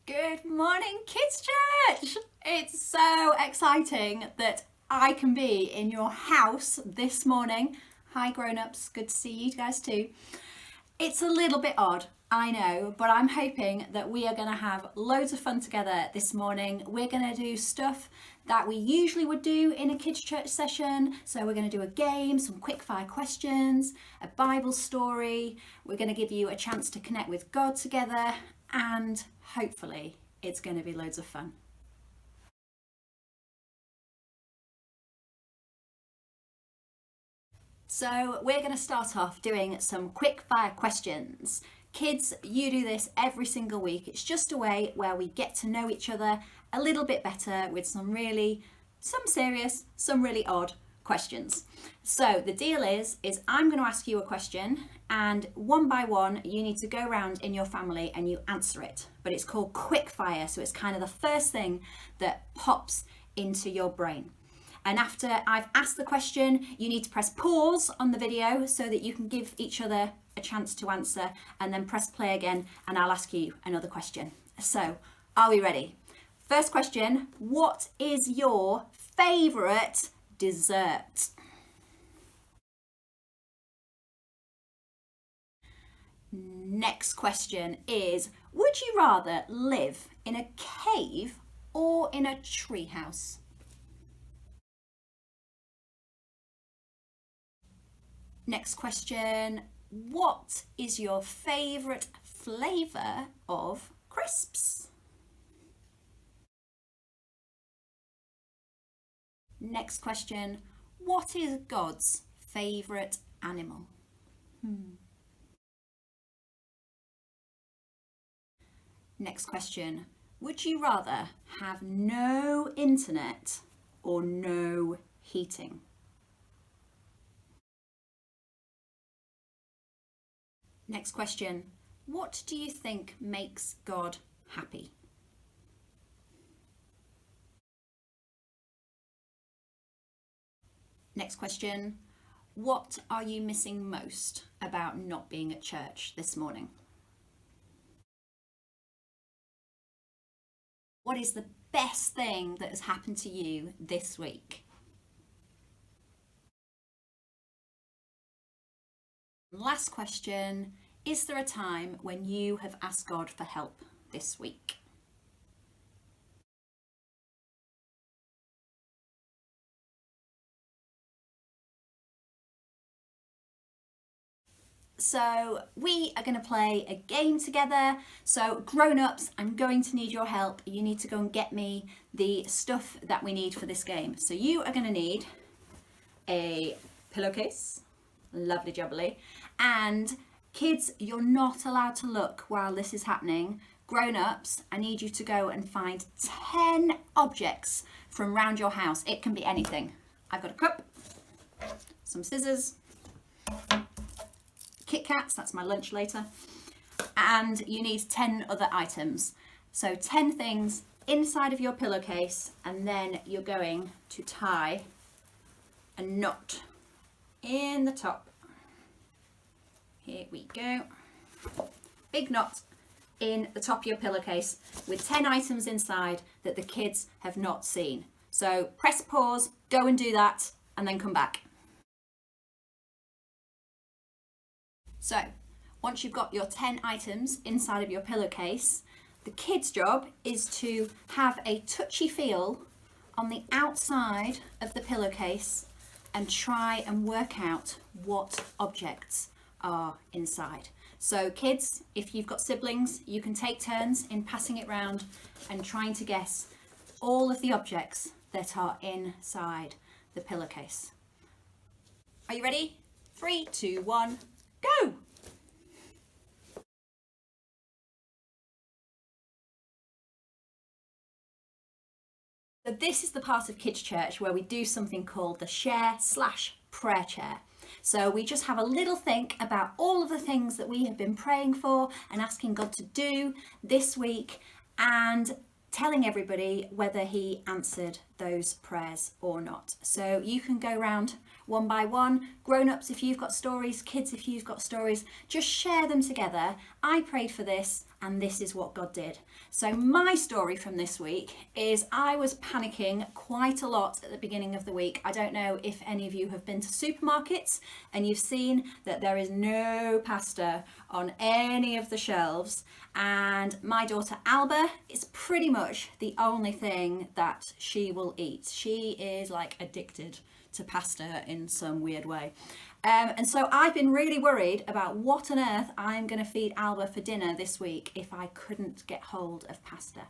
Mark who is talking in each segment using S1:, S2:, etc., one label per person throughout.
S1: Good morning, Kids Church! It's so exciting that I can be in your house this morning. Hi, grown-ups. Good to see you guys too. It's a little bit odd, I know, but I'm hoping that we are going to have loads of fun together this morning. We're going to do stuff that we usually would do in a Kids Church session. So we're going to do a game, some quick fire questions, a Bible story. We're going to give you a chance to connect with God together, and hopefully it's going to be loads of fun. So we're going to start off doing some quick fire questions. Kids, you do this every single week. It's just a way where we get to know each other a little bit better with some serious, some really odd questions. So the deal is I'm going to ask you a question, and one by one you need to go around in your family and you answer it. But it's called quick fire, so it's kind of the first thing that pops into your brain. And after I've asked the question, you need to press pause on the video so that you can give each other a chance to answer, and then press play again and I'll ask you another question. So, are we ready? First question, what is your favourite dessert? Next question is, would you rather live in a cave or in a treehouse? Next question, what is your favourite flavour of crisps? Next question, what is God's favourite animal? Next question, would you rather have no internet or no heating? Next question, what do you think makes God happy? Next question, what are you missing most about not being at church this morning? What is the best thing that has happened to you this week? Last question, is there a time when you have asked God for help this week? So we are going to play a game together. So grown-ups, I'm going to need your help. You need to go and get me the stuff that we need for this game. So you are going to need a pillowcase, lovely jubbly, and kids, you're not allowed to look while this is happening. Grown-ups, I need you to go and find 10 objects from around your house. It can be anything. I've got a cup, some scissors, Kit Kats, that's my lunch later, and you need 10 other items. So 10 things inside of your pillowcase, and then you're going to tie a knot in the top. Here we go. Big knot in the top of your pillowcase with 10 items inside that the kids have not seen. So press pause, go and do that, and then come back. So once you've got your 10 items inside of your pillowcase, the kids' job is to have a touchy feel on the outside of the pillowcase and try and work out what objects are inside. So kids, if you've got siblings, you can take turns in passing it round and trying to guess all of the objects that are inside the pillowcase. Are you ready? 3, 2, 1, go! So this is the part of Kids Church where we do something called the share/prayer chair. So we just have a little think about all of the things that we have been praying for and asking God to do this week, and telling everybody whether he answered those prayers or not. So you can go around one by one. Grown-ups, if you've got stories, kids, if you've got stories, just share them together. I prayed for this and this is what God did. So my story from this week is I was panicking quite a lot at the beginning of the week. I don't know if any of you have been to supermarkets and you've seen that there is no pasta on any of the shelves, and my daughter Alba is pretty much the only thing that she will eat. She is like addicted to pasta in some weird way. And so I've been really worried about what on earth I'm going to feed Alba for dinner this week if I couldn't get hold of pasta.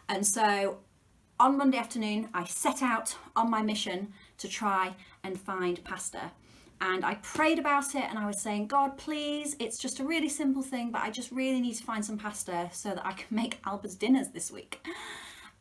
S1: And so on Monday afternoon, I set out on my mission to try and find pasta. And I prayed about it and I was saying, God, please, it's just a really simple thing, but I just really need to find some pasta so that I can make Alba's dinners this week.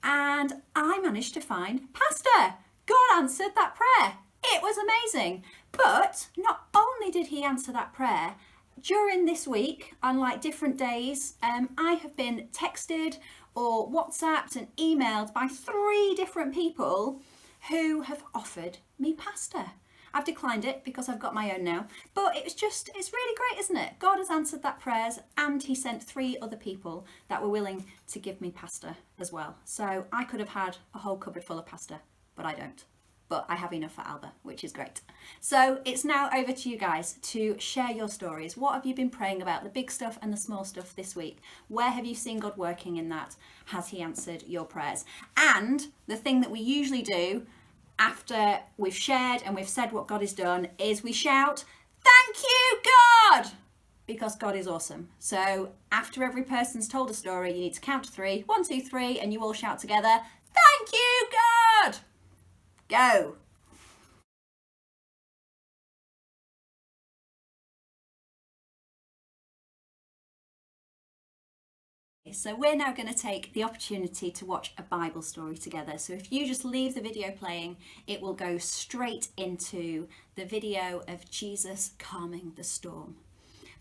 S1: And I managed to find pasta. God answered that prayer. It was amazing. But not only did he answer that prayer, during this week, on like different days, I have been texted or WhatsApped and emailed by 3 different people who have offered me pasta. I've declined it because I've got my own now, but it's really great, isn't it? God has answered that prayers and he sent 3 other people that were willing to give me pasta as well. So I could have had a whole cupboard full of pasta, but I don't. But I have enough for Alba, which is great. So it's now over to you guys to share your stories. What have you been praying about, the big stuff and the small stuff this week? Where have you seen God working in that? Has he answered your prayers? And the thing that we usually do after we've shared and we've said what God has done is we shout, "Thank you, God!" Because God is awesome. So after every person's told a story, you need to count to 3. 1, 2, 3, and you all shout together, "Thank you, God!" Go. So we're now going to take the opportunity to watch a Bible story together. So if you just leave the video playing, it will go straight into the video of Jesus calming the storm.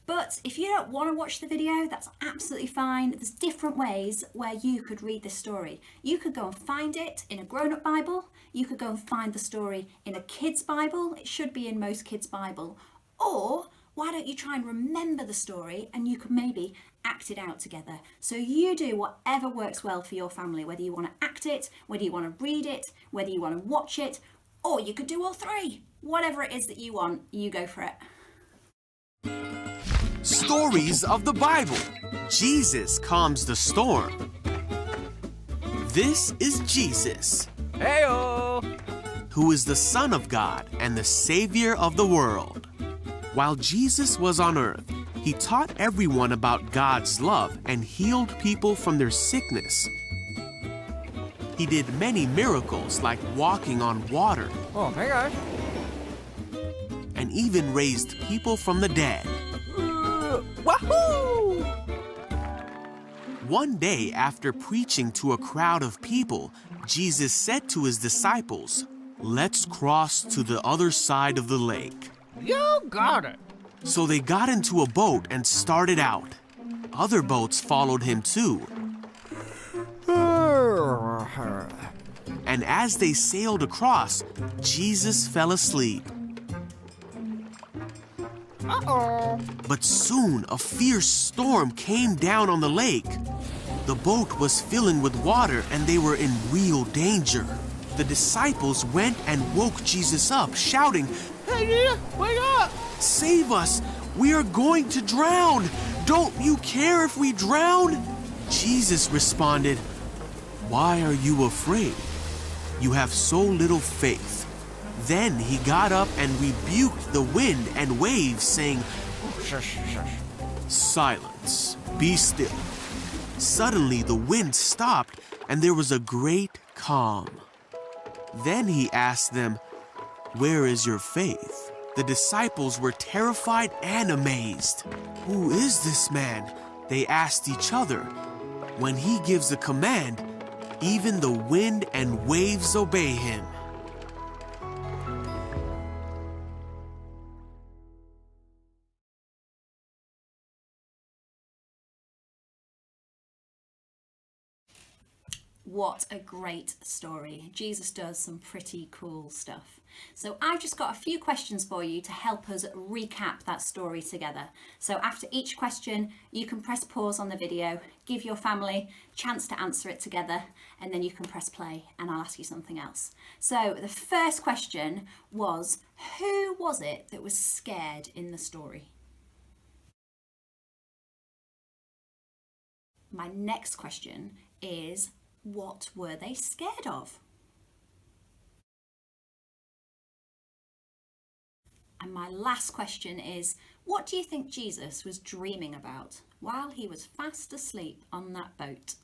S1: But if you don't want to watch the video, that's absolutely fine. There's different ways where you could read this story. You could go and find it in a grown-up Bible. You could go and find the story in a kid's Bible. It should be in most kids' Bible. Or why don't you try and remember the story and you could maybe act it out together. So you do whatever works well for your family, whether you want to act it, whether you want to read it, whether you want to watch it, or you could do all 3. Whatever it is that you want, you go for it.
S2: Stories of the Bible. Jesus calms the storm. This is Jesus.
S3: Heyo!
S2: Who is the Son of God and the Savior of the world. While Jesus was on earth, he taught everyone about God's love and healed people from their sickness. He did many miracles like walking on water.
S3: Oh, hey guys.
S2: And even raised people from the dead.
S3: Wahoo!
S2: One day, after preaching to a crowd of people, Jesus said to his disciples, "Let's cross to the other side of the lake."
S3: You got it.
S2: So they got into a boat and started out. Other boats followed him too. And as they sailed across, Jesus fell asleep.
S3: Uh-oh.
S2: But soon a fierce storm came down on the lake. The boat was filling with water and they were in real danger. The disciples went and woke Jesus up, shouting,
S3: Hey, Jesus, wake up!
S2: "Save us! We are going to drown! Don't you care if we drown?" Jesus responded, "Why are you afraid? You have so little faith." Then he got up and rebuked the wind and waves, saying,
S3: Shush, shush.
S2: "Silence, be still." Suddenly the wind stopped and there was a great calm. Then he asked them, "Where is your faith?" The disciples were terrified and amazed. "Who is this man?" they asked each other. When he gives a command, even the wind and waves obey him.
S1: What a great story. Jesus does some pretty cool stuff. So I've just got a few questions for you to help us recap that story together. So after each question, you can press pause on the video, give your family a chance to answer it together, and then you can press play and I'll ask you something else. So the first question was, who was it that was scared in the story? My next question is, what were they scared of? And my last question is, what do you think Jesus was dreaming about while he was fast asleep on that boat?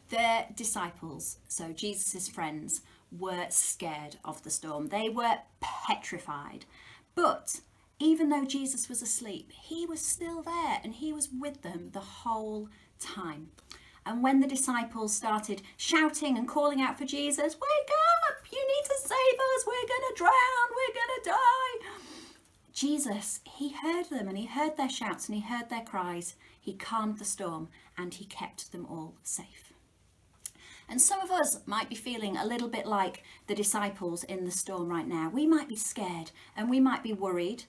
S1: The disciples, so Jesus' friends, were scared of the storm. They were petrified. But even though Jesus was asleep, he was still there and he was with them the whole time. And when the disciples started shouting and calling out for Jesus, "Wake up, you need to save us, we're going to drown, we're going to die." Jesus, he heard them and he heard their shouts and he heard their cries. He calmed the storm and he kept them all safe. And some of us might be feeling a little bit like the disciples in the storm right now. We might be scared and we might be worried.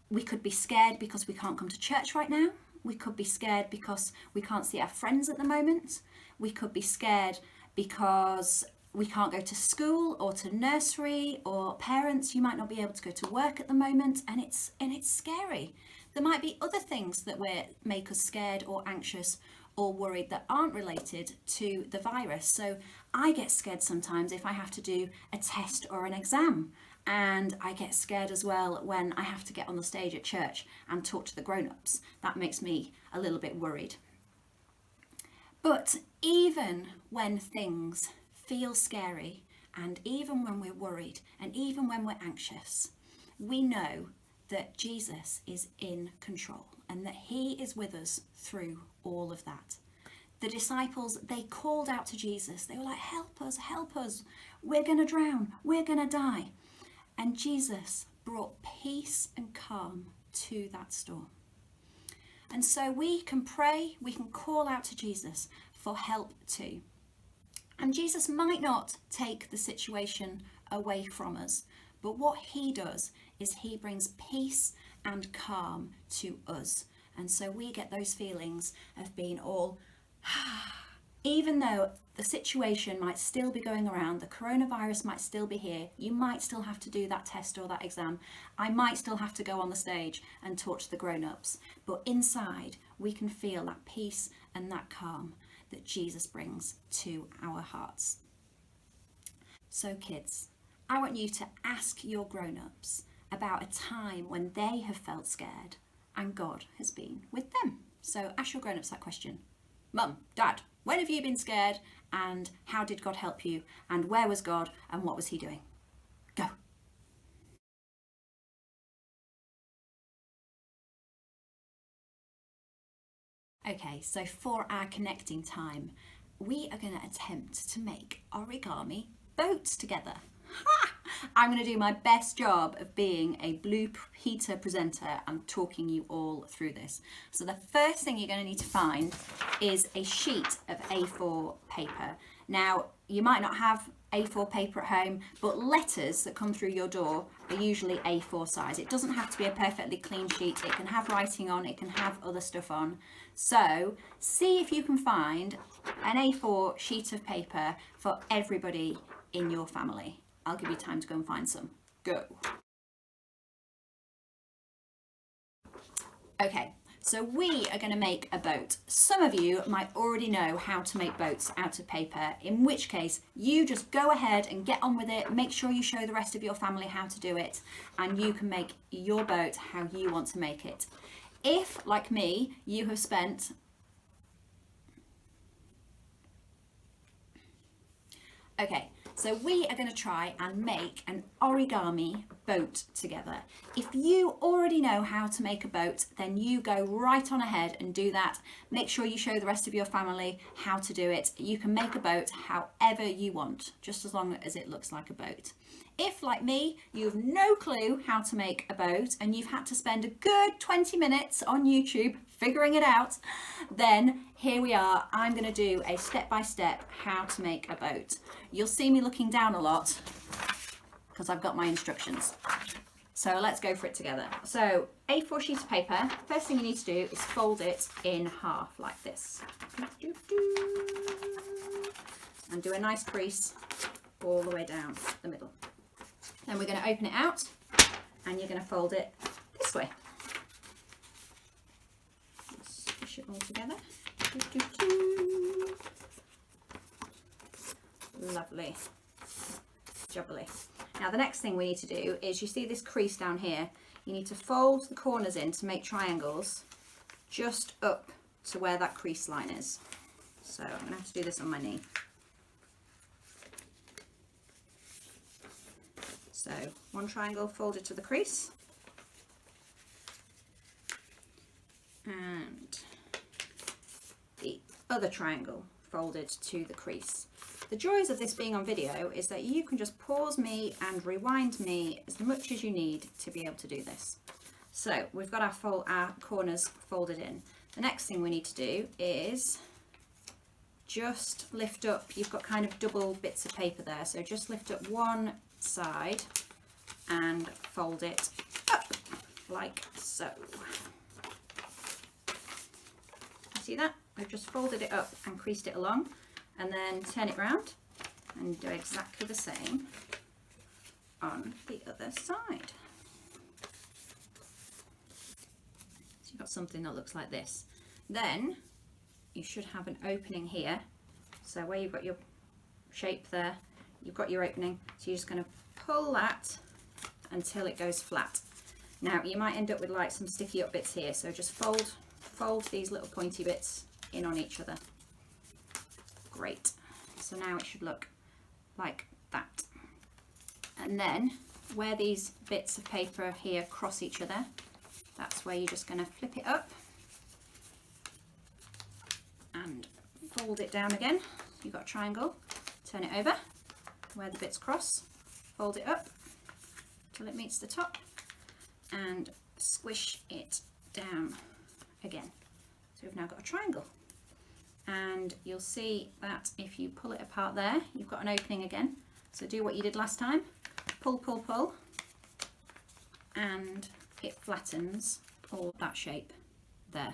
S1: We could be scared because we can't come to church right now. We could be scared because we can't see our friends at the moment. We could be scared because we can't go to school or to nursery, or parents, you might not be able to go to work at the moment, and it's scary. There might be other things that make us scared or anxious or worried that aren't related to the virus. So I get scared sometimes if I have to do a test or an exam, and I get scared as well when I have to get on the stage at church and talk to the grown-ups. That makes me a little bit worried. But even when things feel scary, and even when we're worried, and even when we're anxious, we know that Jesus is in control and that he is with us through all of that. The disciples, they called out to Jesus. They were like, help us, we're going to drown, we're going to die. And Jesus brought peace and calm to that storm. And so we can pray, we can call out to Jesus for help too. And Jesus might not take the situation away from us, but what he does is he brings peace and calm to us. And so we get those feelings of being all, even though the situation might still be going around, the coronavirus might still be here, you might still have to do that test or that exam, I might still have to go on the stage and talk to the grown-ups, but inside we can feel that peace and that calm that Jesus brings to our hearts. So kids, I want you to ask your grown-ups about a time when they have felt scared and God has been with them. So ask your grown-ups that question. Mum, Dad, when have you been scared, and how did God help you, and where was God and what was he doing? Go. Okay, so for our connecting time, we are going to attempt to make origami boats together. Ha! I'm going to do my best job of being a Blue Peter presenter and talking you all through this. So the first thing you're going to need to find is a sheet of A4 paper. Now, you might not have A4 paper at home, but letters that come through your door are usually A4 size. It doesn't have to be a perfectly clean sheet. It can have writing on, it can have other stuff on. So see if you can find an A4 sheet of paper for everybody in your family. I'll give you time to go and find some. Go. Okay, so we are going to make a boat. Some of you might already know how to make boats out of paper, in which case you just go ahead and get on with it. Make sure you show the rest of your family how to do it, and you can make your boat how you want to make it. If, like me, you have spent so we are going to try and make an origami boat together. If you already know how to make a boat, then you go right on ahead and do that. Make sure you show the rest of your family how to do it. You can make a boat however you want, just as long as it looks like a boat. If, like me, you have no clue how to make a boat and you've had to spend a good 20 minutes on YouTube figuring it out, then here we are. I'm going to do a step-by-step how to make a boat. You'll see me looking down a lot because I've got my instructions. So let's go for it together. So A4 sheet of paper, first thing you need to do is fold it in half like this. And do a nice crease all the way down the middle. Then we're going to open it out and you're going to fold it this way. Squish it all together. Lovely. Jubbly. Now the next thing we need to do is, you see this crease down here, you need to fold the corners in to make triangles just up to where that crease line is. So I'm going to have to do this on my knee. So one triangle folded to the crease and the other triangle folded to the crease. The joys of this being on video is that you can just pause me and rewind me as much as you need to be able to do this. So we've got our corners folded in. The next thing we need to do is just lift up. You've got kind of double bits of paper there, so just lift up one side and fold it up like so. You see that? I've just folded it up and creased it along, and then turn it round and do exactly the same on the other side. So you've got something that looks like this. Then you should have an opening here. So where you've got your shape there, you've got your opening. So you're just going to pull that until it goes flat. Now you might end up with like some sticky up bits here, so just fold these little pointy bits in on each other. Great. So now it should look like that. And then where these bits of paper here cross each other, that's where you're just going to flip it up and fold it down again. You've got a triangle, turn it over where the bits cross, fold it up till it meets the top and squish it down again. So we've now got a triangle, and you'll see that if you pull it apart there, you've got an opening again. So do what you did last time, pull, pull, pull, and it flattens all that shape there.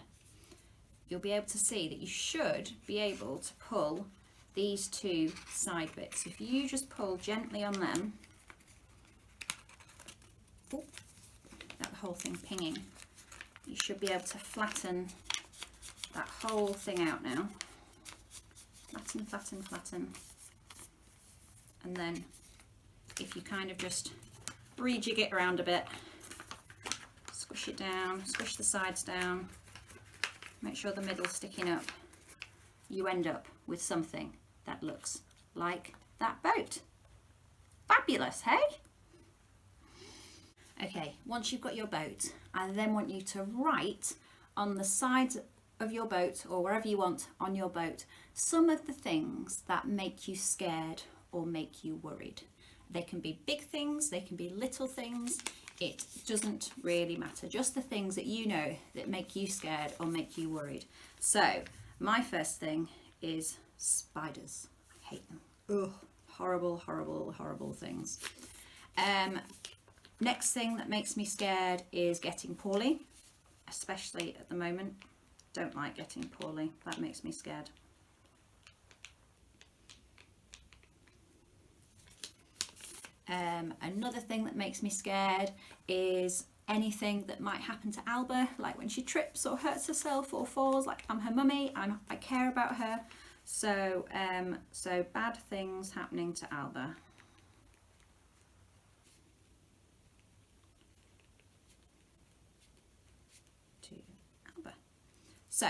S1: You'll be able to see that you should be able to pull these two side bits. If you just pull gently on them, that whole thing pinging, you should be able to flatten that whole thing out now. Flatten, flatten, flatten. And then if you kind of just rejig it around a bit, squish it down, squish the sides down, make sure the middle's sticking up, you end up with something that looks like that boat. Fabulous, hey? Okay, once you've got your boat, I then want you to write on the sides of your boat, or wherever you want on your boat, some of the things that make you scared or make you worried. They can be big things, they can be little things, it doesn't really matter. Just the things that you know that make you scared or make you worried. So my first thing is spiders. I hate them. Ugh, horrible, horrible, horrible things. Next thing that makes me scared is getting poorly, especially at the moment. Don't like getting poorly. That makes me scared. Another thing that makes me scared is anything that might happen to Alba, like when she trips or hurts herself or falls. Like, I'm her mummy, I care about her. So bad things happening to Alba. So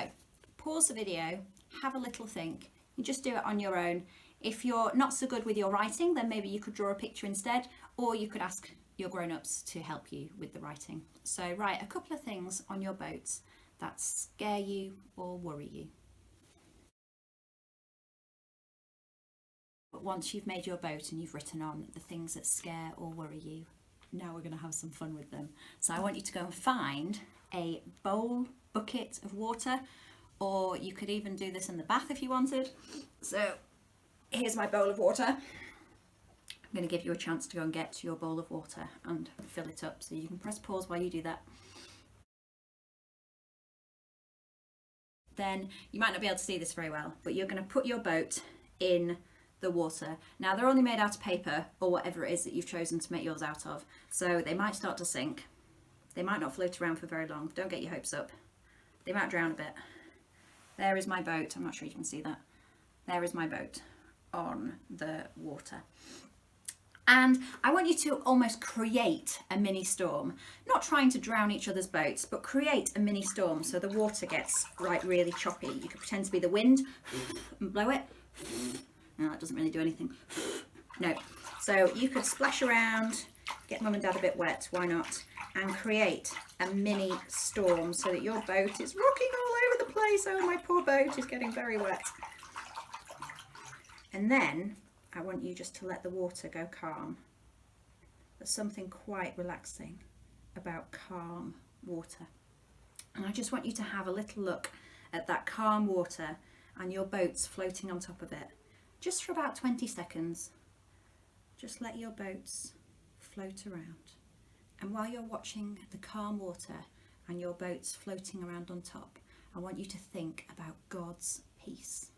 S1: pause the video, have a little think. You just do it on your own. If you're not so good with your writing, then maybe you could draw a picture instead, or you could ask your grown-ups to help you with the writing. So write a couple of things on your boat that scare you or worry you. But once you've made your boat and you've written on the things that scare or worry you, now we're going to have some fun with them. So I want you to go and find a bucket of water, or you could even do this in the bath if you wanted. So here's my bowl of water. I'm going to give you a chance to go and get your bowl of water and fill it up. So you can press pause while you do that. Then you might not be able to see this very well, but you're going to put your boat in the water. Now they're only made out of paper or whatever it is that you've chosen to make yours out of, so they might start to sink. They might not float around for very long. Don't get your hopes up. They might drown a bit. There is my boat. I'm not sure you can see that. There is my boat on the water. And I want you to almost create a mini storm, not trying to drown each other's boats, but create a mini storm so the water gets really choppy. You could pretend to be the wind and blow it. No, that doesn't really do anything. No. So you could splash around, get mum and dad a bit wet, why not? And create a mini storm so that your boat is rocking all over the place. Oh, my poor boat is getting very wet. And then I want you just to let the water go calm. There's something quite relaxing about calm water. And I just want you to have a little look at that calm water and your boat's floating on top of it. Just for about 20 seconds. Just let your boats float around. And while you're watching the calm water and your boat's floating around on top, I want you to think about God's peace.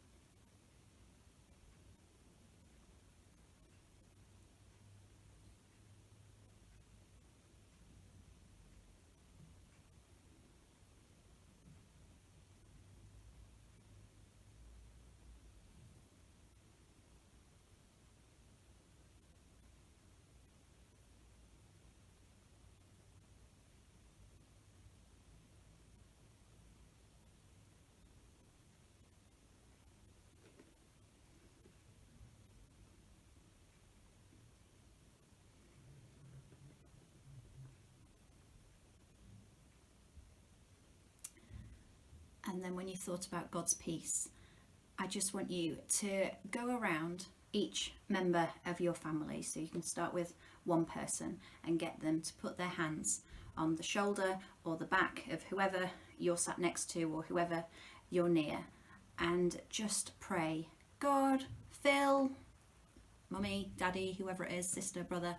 S1: And then when you've thought about God's peace, I just want you to go around each member of your family. So you can start with one person and get them to put their hands on the shoulder or the back of whoever you're sat next to or whoever you're near, and just pray, God, fill mummy, daddy, whoever it is, sister, brother,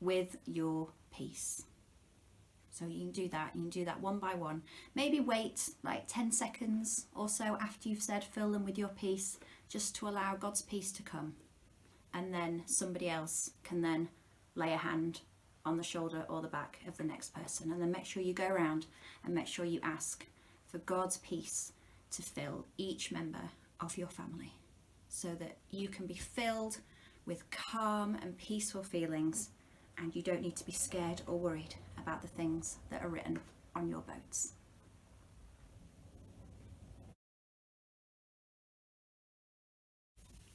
S1: with your peace. So you can do that one by one. Maybe wait like 10 seconds or so after you've said fill them with your peace, just to allow God's peace to come. And then somebody else can then lay a hand on the shoulder or the back of the next person. And then make sure you go around and make sure you ask for God's peace to fill each member of your family, so that you can be filled with calm and peaceful feelings, and you don't need to be scared or worried about the things that are written on your boats.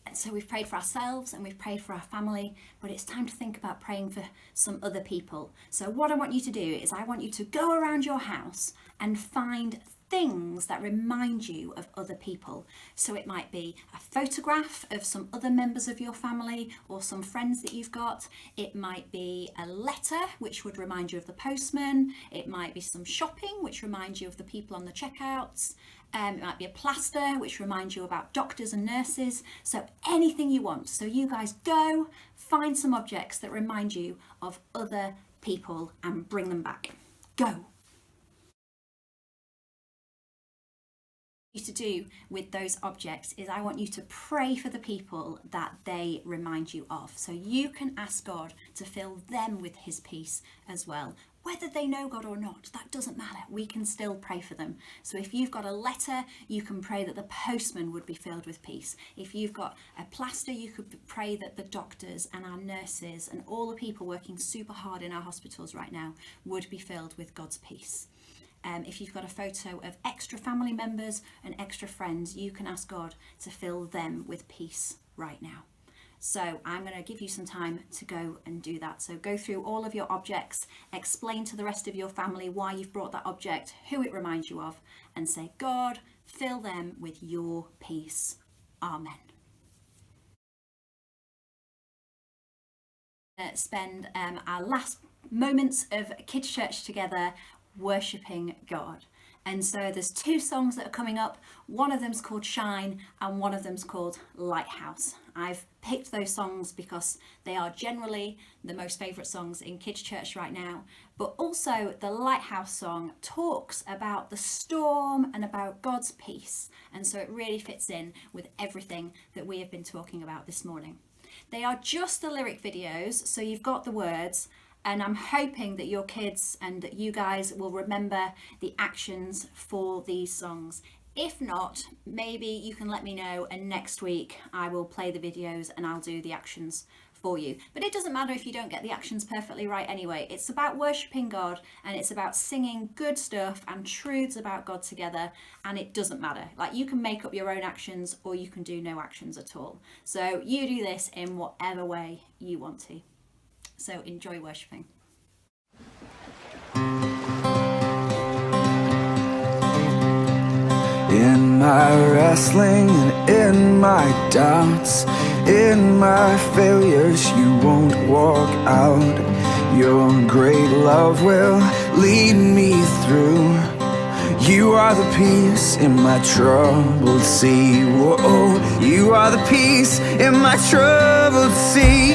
S1: And so we've prayed for ourselves and we've prayed for our family, but it's time to think about praying for some other people. So what I want you to do is I want you to go around your house and find things that remind you of other people. So it might be a photograph of some other members of your family or some friends that you've got. It might be a letter which would remind you of the postman. It might be some shopping which reminds you of the people on the checkouts. It might be a plaster which reminds you about doctors and nurses. So anything you want. So you guys go find some objects that remind you of other people and bring them back. Go. You to do with those objects is I want you to pray for the people that they remind you of. So you can ask God to fill them with his peace as well. Whether they know God or not, that doesn't matter. We can still pray for them. So if you've got a letter, you can pray that the postman would be filled with peace. If you've got a plaster, you could pray that the doctors and our nurses and all the people working super hard in our hospitals right now would be filled with God's peace. If you've got a photo of extra family members and extra friends, you can ask God to fill them with peace right now. So I'm going to give you some time to go and do that. So go through all of your objects, explain to the rest of your family why you've brought that object, who it reminds you of, and say, God, fill them with your peace. Amen. Spend our last moments of kids' church together worshipping God. And so there's two songs that are coming up. One of them's called Shine and one of them's called Lighthouse. I've picked those songs because they are generally the most favourite songs in kids' church right now. But also the Lighthouse song talks about the storm and about God's peace. And so it really fits in with everything that we have been talking about this morning. They are just the lyric videos, so you've got the words, and I'm hoping that your kids and that you guys will remember the actions for these songs. If not, maybe you can let me know, and next week I will play the videos and I'll do the actions for you. But it doesn't matter if you don't get the actions perfectly right anyway. It's about worshipping God, and it's about singing good stuff and truths about God together, and it doesn't matter. Like, you can make up your own actions or you can do no actions at all. So you do this in whatever way you want to. So enjoy worshipping.
S4: In my wrestling and in my doubts, in my failures, you won't walk out. Your great love will lead me through. You are the peace in my troubled sea. Whoa, you are the peace in my troubled sea.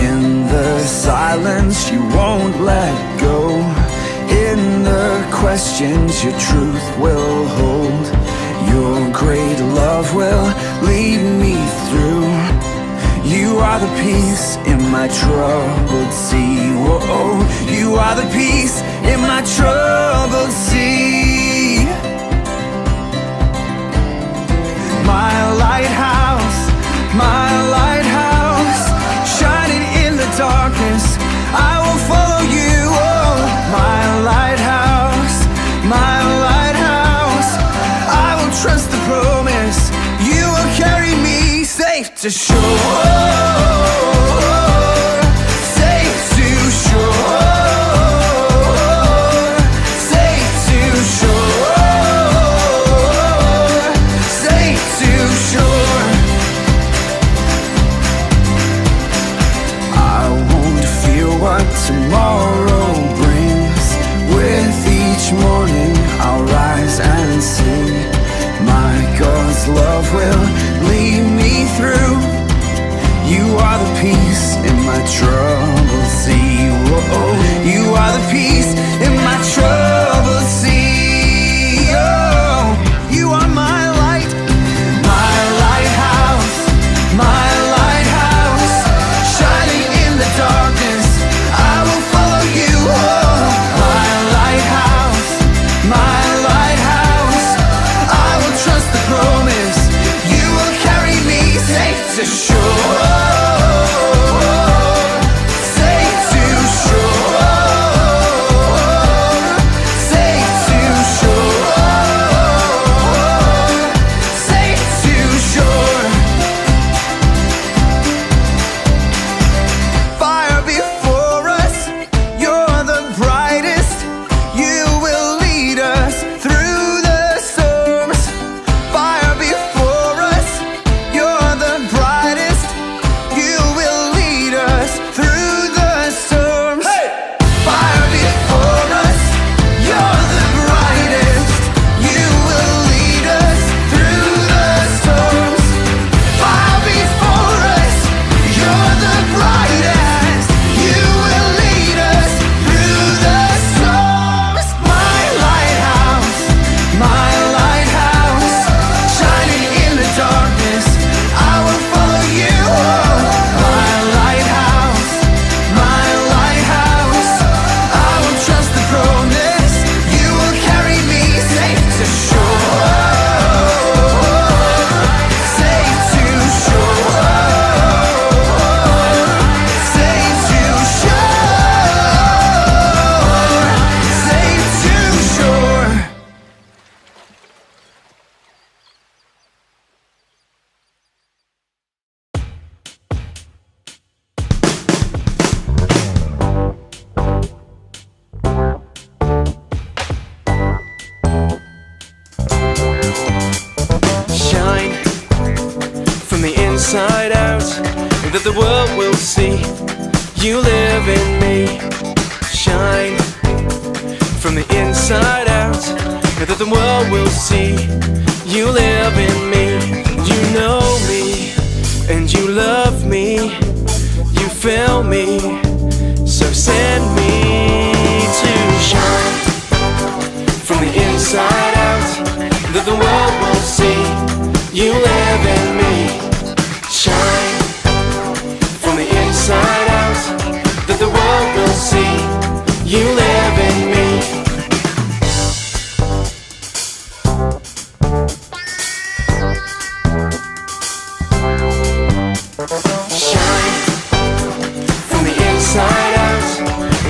S4: In the silence, you won't let go. In the questions, your truth will hold. Your great love will lead me through. You are the peace in my troubled sea. Whoa, you are the peace in my troubled sea. My lighthouse, shining in the darkness, I will follow you. Oh, my lighthouse, I will trust the promise. You will carry me safe to shore, safe to shore, safe to shore, safe to shore. I won't fear what tomorrow brings. With each morning I'll rise and sing. My God's love will lead me through.
S5: that the world will see you live in me. Shine from the inside out, that the world will see you live in me. You know me and you love me, you feel me, so send me to shine from the inside out, that the world will see you live in me. Shine from the inside out, that the world will see you live in me. Shine from the inside out,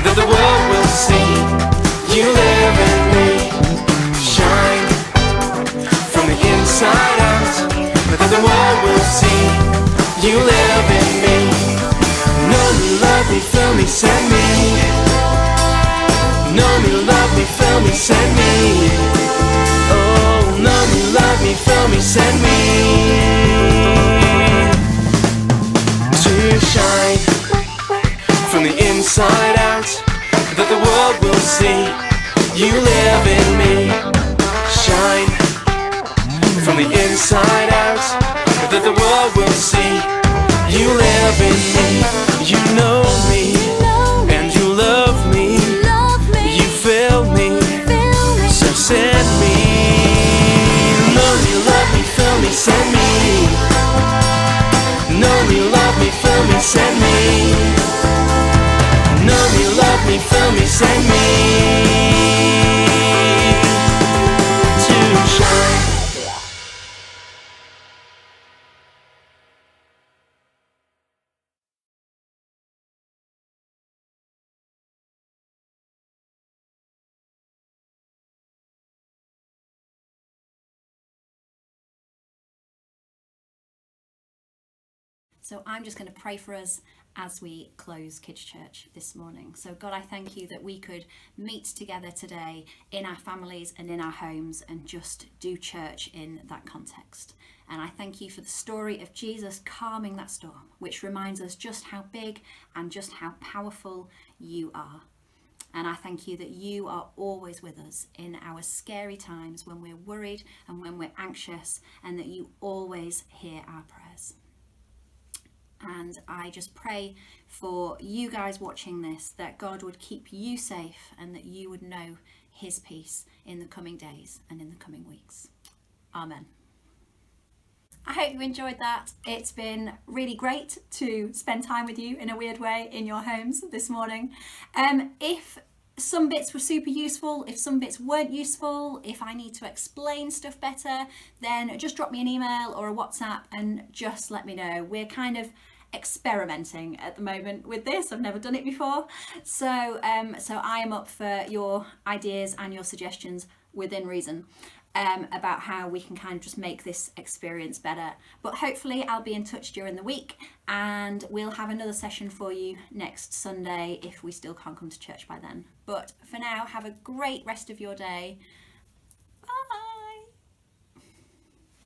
S5: that the world will see you live in me. Shine from the inside out, that the world will see you live in me. Know me, love me, feel me, send me. Know me, love me, feel me, send me. Oh, know me, love me, feel me, send me. To shine from the inside out, that the world will see you live in me. Shine from the inside out, that the world will see you live in me. You know me and you love me, you feel me, so send me. Know me, love me, feel me, send me. Know me, love me, feel me, send me. Know me, love me, feel me, send me. To shine.
S1: So I'm just going to pray for us as we close Kids Church this morning. So God, I thank you that we could meet together today in our families and in our homes and just do church in that context. And I thank you for the story of Jesus calming that storm, which reminds us just how big and just how powerful you are. And I thank you that you are always with us in our scary times when we're worried and when we're anxious, and that you always hear our prayers. And I just pray for you guys watching this, that God would keep you safe and that you would know his peace in the coming days and in the coming weeks. Amen. I hope you enjoyed that. It's been really great to spend time with you in a weird way in your homes this morning. If some bits were super useful, if some bits weren't useful, if I need to explain stuff better, then just drop me an email or a WhatsApp and just let me know. We're kind of experimenting at the moment with this. I've never done it before. So I am up for your ideas and your suggestions within reason. About how we can kind of just make this experience better. But hopefully I'll be in touch during the week and we'll have another session for you next Sunday if we still can't come to church by then. But for now, have a great rest of your day